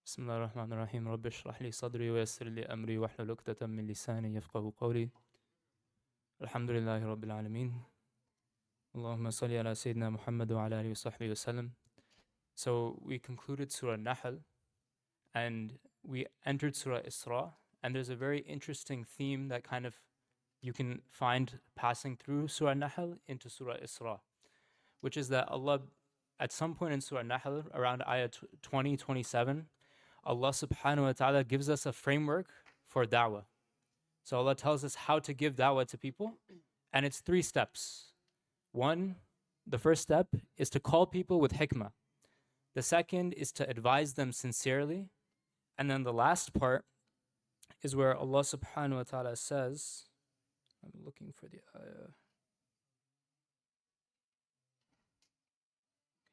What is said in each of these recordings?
بسم الله الرحمن الرحيم رب اشرح لي صدري ويسر لي أمري واحلل عقدة من لساني يفقهوا قولي الحمد لله رب العالمين اللهم صل على سيدنا محمد وعلى آله وصحبه وسلم. So we concluded Surah Nahl and we entered Surah Isra, and there's a very interesting theme that kind of you can find passing through Surah Nahl into Surah Isra, which is that Allah, at some point in Surah Nahl, around ayah 20-27, Allah subhanahu wa ta'ala gives us a framework for da'wah. So Allah tells us how to give da'wah to people, and it's 3 steps. One, the first step is to call people with hikmah. The second is to advise them sincerely. And then the last part is where Allah subhanahu wa ta'ala says, I'm looking for the ayah.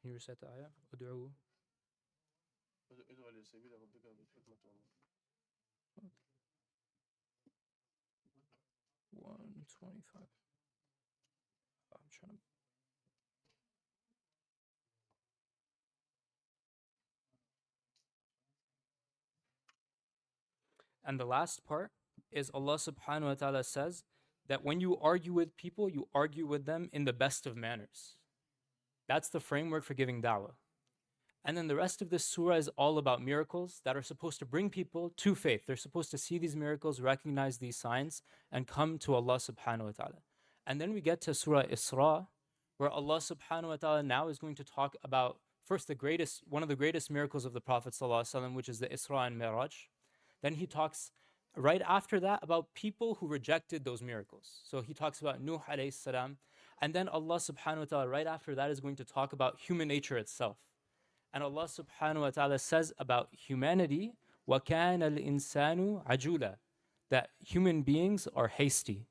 Can you recite the ayah? Ud'u. 125. I'm trying to. And the last part is Allah subhanahu wa ta'ala says that when you argue with people, you argue with them in the best of manners. That's the framework for giving da'wah. And then the rest of this surah is all about miracles that are supposed to bring people to faith. They're supposed to see these miracles, recognize these signs, and come to Allah subhanahu wa ta'ala. And then we get to Surah Isra, where Allah subhanahu wa ta'ala now is going to talk about first one of the greatest miracles of the Prophet sallallahu alaihi wasallam, which is the Isra and Mi'raj. Then he talks right after that about people who rejected those miracles. So he talks about Nuh alayhi salam. And then Allah subhanahu wa ta'ala right after that is going to talk about human nature itself. And Allah subhanahu wa ta'ala says about humanity, وَكَانَ الْإِنسَانُ عَجُولًا, that human beings are hasty.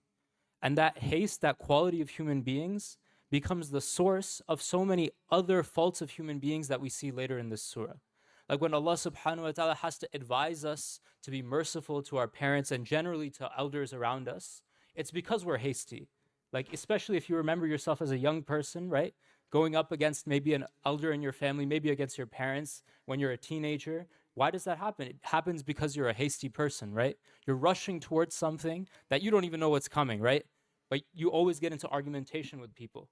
And that haste, that quality of human beings, becomes the source of so many other faults of human beings that we see later in this surah. Like when Allah subhanahu wa ta'ala has to advise us to be merciful to our parents and generally to elders around us, it's because we're hasty. Like especially if you remember yourself as a young person, right? Going up against maybe an elder in your family, maybe against your parents when you're a teenager. Why does that happen? It happens because you're a hasty person, right? You're rushing towards something that you don't even know what's coming, right? But you always get into argumentation with people.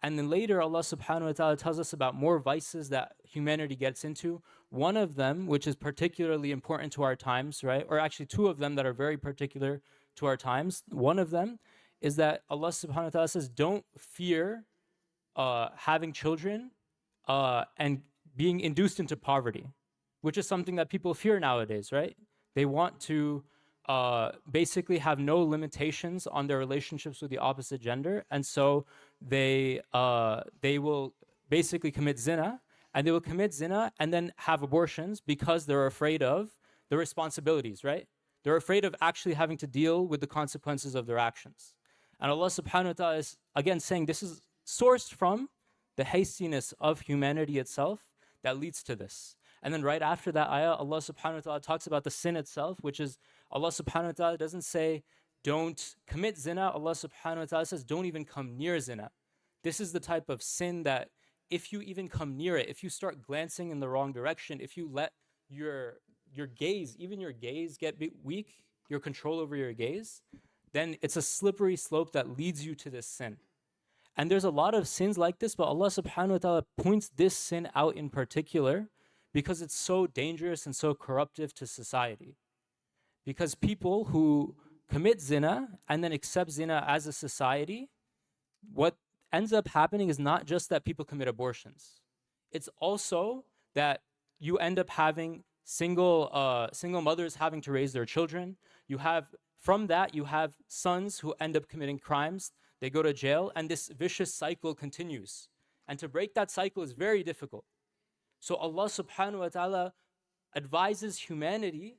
And then later Allah subhanahu wa ta'ala tells us about more vices that humanity gets into. One of them, which is particularly important to our times, right? Or actually 2 of them that are very particular to our times. One of them is that Allah subhanahu wa ta'ala says, don't fear having children and being induced into poverty, which is something that people fear nowadays, right? They want to basically have no limitations on their relationships with the opposite gender, and so they will basically commit zina, and they will commit zina and then have abortions because they're afraid of the responsibilities, right? They're afraid of actually having to deal with the consequences of their actions. And Allah subhanahu wa ta'ala is again saying this is sourced from the hastiness of humanity itself that leads to this. And then right after that ayah, Allah subhanahu wa ta'ala talks about the sin itself, which is Allah subhanahu wa ta'ala doesn't say don't commit zina. Allah subhanahu wa ta'ala says don't even come near zina. This is the type of sin that if you even come near it, if you start glancing in the wrong direction, if you let your gaze, even your gaze get weak, your control over your gaze, then it's a slippery slope that leads you to this sin. And there's a lot of sins like this, but Allah subhanahu wa ta'ala points this sin out in particular because it's so dangerous and so corruptive to society. Because people who commit zina and then accept zina as a society, what ends up happening is not just that people commit abortions. It's also that you end up having single mothers having to raise their children. From that, you have sons who end up committing crimes. They go to jail, and this vicious cycle continues. And to break that cycle is very difficult. So Allah subhanahu wa ta'ala advises humanity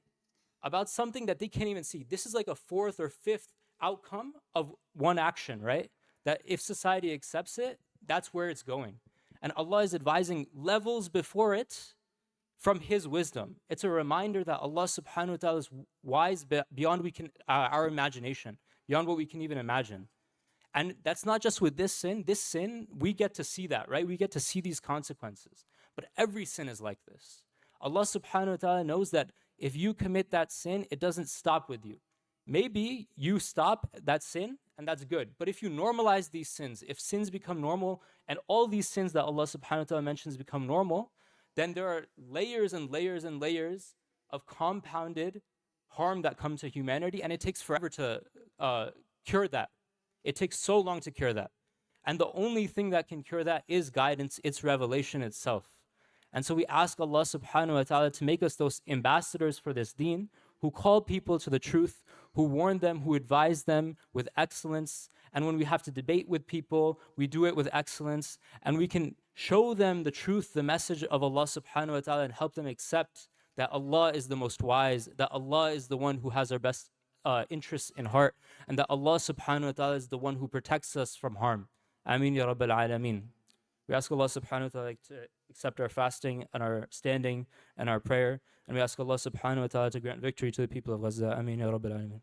about something that they can't even see. This is like a 4th or 5th outcome of one action, right? That if society accepts it, that's where it's going. And Allah is advising levels before it from His wisdom. It's a reminder that Allah subhanahu wa ta'ala is wise beyond our imagination, beyond what we can even imagine. And that's not just with this sin. This sin, we get to see that, right? We get to see these consequences. But every sin is like this. Allah subhanahu wa ta'ala knows that if you commit that sin, it doesn't stop with you. Maybe you stop that sin, and that's good. But if you normalize these sins, if sins become normal, and all these sins that Allah subhanahu wa ta'ala mentions become normal, then there are layers and layers and layers of compounded harm that come to humanity, and it takes forever to cure that. It takes so long to cure that. And the only thing that can cure that is guidance, it's revelation itself. And so we ask Allah subhanahu wa ta'ala to make us those ambassadors for this deen, who call people to the truth, who warn them, who advise them with excellence. And when we have to debate with people, we do it with excellence. And we can show them the truth, the message of Allah subhanahu wa ta'ala, and help them accept that Allah is the most wise, that Allah is the one who has our best interests in heart, and that Allah subhanahu wa ta'ala is the one who protects us from harm. Ameen ya Rabbil Alameen. We ask Allah subhanahu wa ta'ala to accept our fasting and our standing and our prayer. And we ask Allah subhanahu wa ta'ala to grant victory to the people of Gaza. Ameen ya Rabbil Alameen.